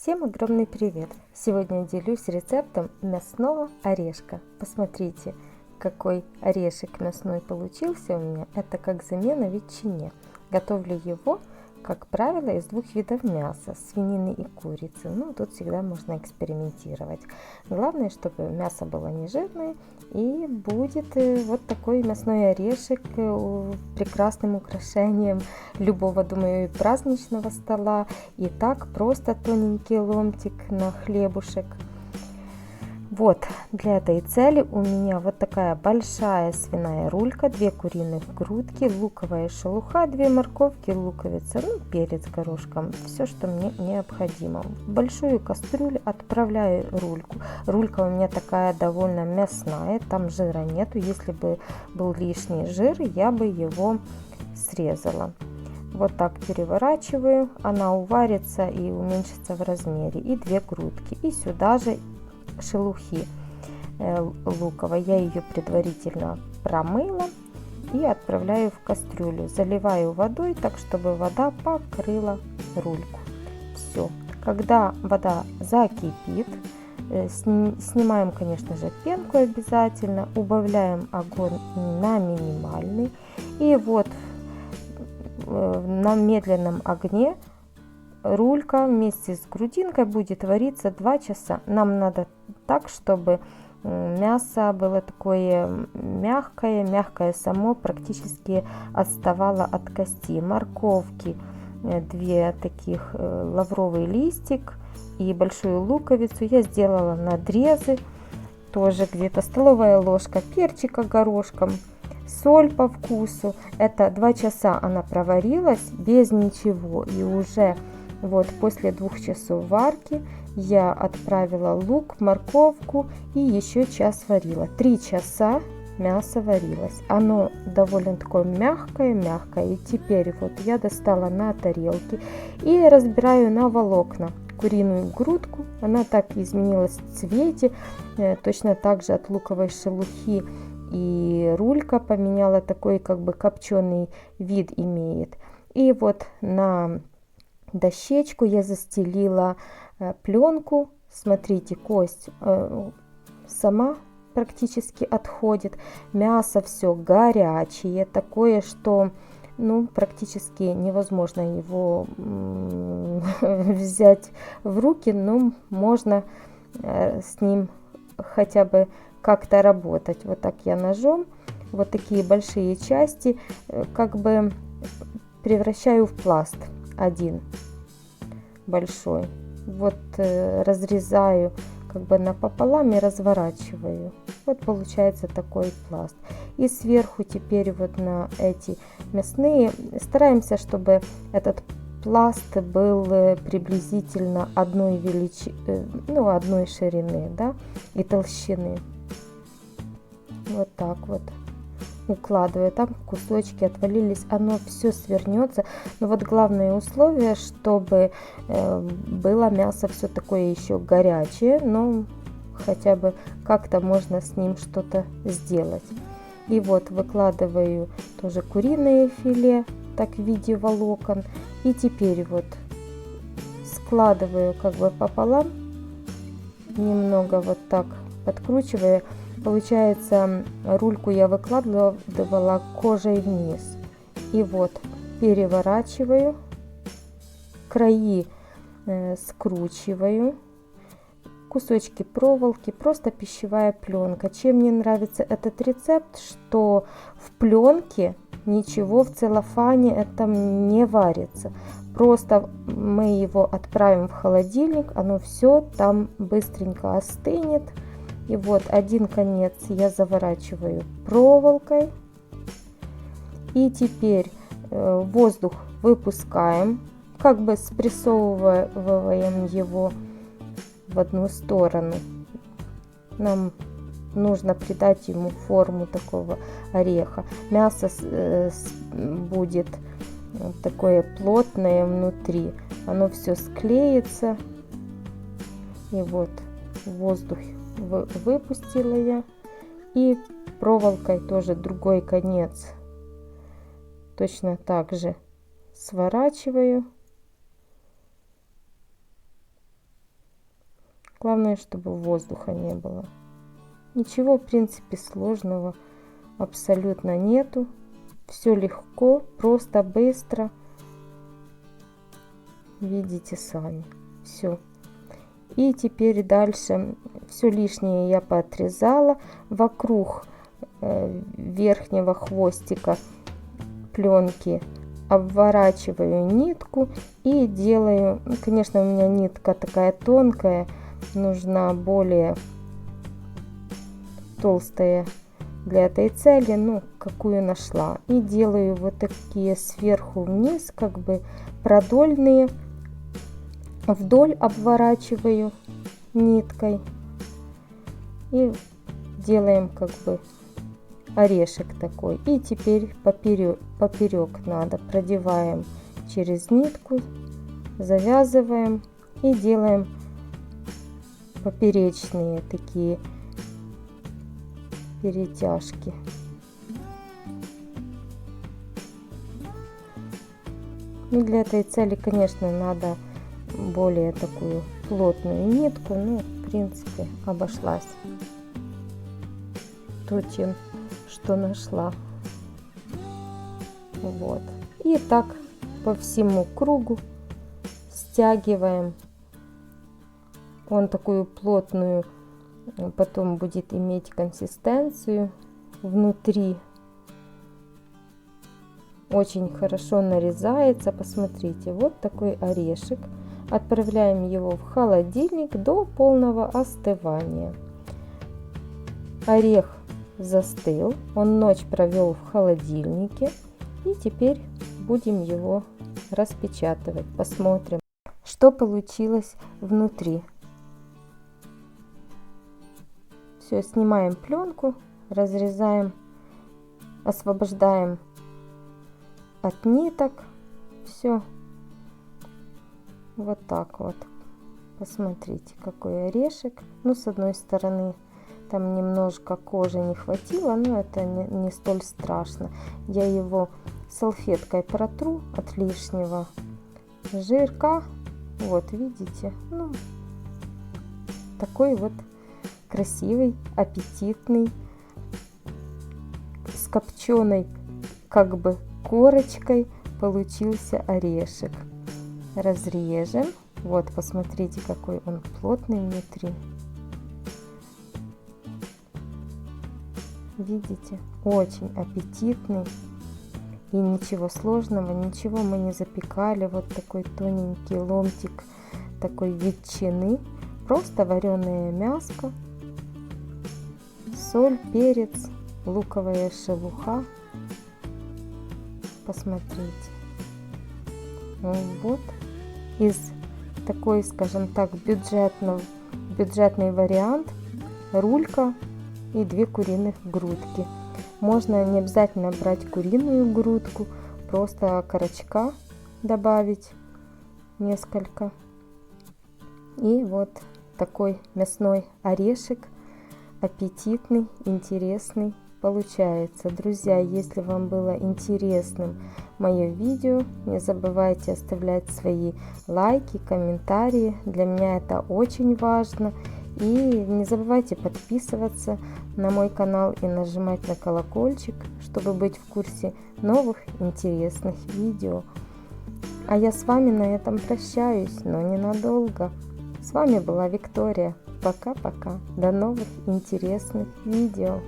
Всем огромный привет! Сегодня делюсь рецептом мясного орешка. Посмотрите, какой орешек мясной получился у меня. Это как замена ветчине. Готовлю его, как правило, из двух видов мяса, свинины и курицы. Ну, тут всегда можно экспериментировать. Главное, чтобы мясо было не жирное, и будет вот такой мясной орешек прекрасным украшением любого, думаю, праздничного стола. И так просто тоненький ломтик на хлебушек. Вот, для этой цели у меня вот такая большая свиная рулька, 2 куриных грудки, луковая шелуха, 2 морковки, луковица, ну, перец горошком, все, что мне необходимо. В большую кастрюлю отправляю рульку. Рулька у меня такая довольно мясная, там жира нету. Если бы был лишний жир, я бы его срезала. Вот так переворачиваю, она уварится и уменьшится в размере. И 2 грудки, и сюда же шелухи луковой. Я ее предварительно промыла и отправляю в кастрюлю. Заливаю водой, так чтобы вода покрыла рульку. Все. Когда вода закипит, снимаем, конечно же, пенку обязательно, убавляем огонь на минимальный. И вот на медленном огне рулька вместе с грудинкой будет вариться 2 часа. Нам надо так, чтобы мясо было такое мягкое само, практически отставало от кости. Морковки 2 таких, лавровый листик и большую луковицу я сделала надрезы, тоже где-то столовая ложка перчика горошком, соль по вкусу. Это 2 часа она проварилась без ничего, и уже вот после 2 часов варки я отправила лук, морковку и еще час варила. 3 часа мясо варилось. Оно довольно такое мягкое. И теперь вот я достала на тарелке и разбираю на волокна куриную грудку. Она так изменилась в цвете. Точно так же от луковой шелухи и рулька поменяла такой как бы копченый вид имеет. И вот на дощечку я застелила пленку. Смотрите, кость сама практически отходит. Мясо все горячее, такое, что ну, практически невозможно его взять в руки, но можно с ним хотя бы как-то работать. Вот так я ножом вот такие большие части как бы превращаю в пласт один большой. Вот разрезаю как бы напополам и разворачиваю. Вот получается такой пласт. И сверху теперь вот на эти мясные стараемся, чтобы этот пласт был приблизительно одной одной ширины, да, и толщины. Вот так вот укладываю. Там кусочки отвалились, оно все свернется. Но вот главное условие, чтобы было мясо все такое еще горячее, но хотя бы как-то можно с ним что-то сделать. И вот выкладываю тоже куриное филе, так в виде волокон. И теперь вот складываю как бы пополам, немного вот так подкручивая. Получается, рульку я выкладывала кожей вниз. И вот переворачиваю, краи скручиваю, кусочки проволоки, просто пищевая пленка. Чем мне нравится этот рецепт, что в пленке ничего в целлофане этом не варится. Просто мы его отправим в холодильник, оно все там быстренько остынет. И вот один конец я заворачиваю проволокой. И теперь воздух выпускаем, как бы спрессовываем его в одну сторону. Нам нужно придать ему форму такого ореха. Мясо будет такое плотное внутри. Оно все склеится. И вот воздух выпустила я, и проволокой тоже другой конец точно так же сворачиваю Главное, чтобы воздуха не было. Ничего, в принципе, сложного абсолютно нету. Все легко, просто, быстро. Видите сами. Все. И теперь дальше все лишнее я поотрезала. Вокруг верхнего хвостика пленки обворачиваю нитку и делаю, конечно, у меня нитка такая тонкая, нужна более толстая для этой цели, ну, какую нашла. И делаю вот такие сверху вниз, как бы продольные, вдоль обворачиваю ниткой и делаем как бы орешек такой. И теперь поперек надо продеваем через нитку, завязываем и делаем поперечные такие перетяжки. Ну, для этой цели, конечно, надо более такую плотную нитку, ну, в принципе, обошлась тем, что нашла. Вот. И так по всему кругу стягиваем. Он такую плотную потом будет иметь консистенцию внутри. Очень хорошо нарезается. Посмотрите, вот такой орешек. Отправляем его в холодильник до полного остывания. Орех застыл, он ночь провел в холодильнике, и теперь будем его распечатывать. Посмотрим, что получилось внутри. Все, снимаем пленку, разрезаем, освобождаем от ниток. Все, вот так вот. Посмотрите, какой орешек. Ну, с одной стороны там немножко кожи не хватило, но это не столь страшно. Я его салфеткой протру от лишнего жирка. Вот, видите? Ну, такой вот красивый, аппетитный, с копченой как бы корочкой получился орешек. Разрежем. Вот, посмотрите, какой он плотный внутри. Видите? Очень аппетитный. И ничего сложного, ничего мы не запекали. Вот такой тоненький ломтик такой ветчины. Просто вареное мяско, соль, перец, луковая шелуха. Посмотрите. Вот из такой, скажем так, бюджетный вариант: рулька и 2 куриных грудки. Можно не обязательно брать куриную грудку, просто окорочка добавить несколько. И вот такой мясной орешек, аппетитный, интересный получается. Друзья, если вам было интересным мое видео, не забывайте оставлять свои лайки, комментарии. Для меня это очень важно. И не забывайте подписываться на мой канал и нажимать на колокольчик, чтобы быть в курсе новых интересных видео. А я с вами на этом прощаюсь, но ненадолго. С вами была Виктория. Пока-пока. До новых интересных видео.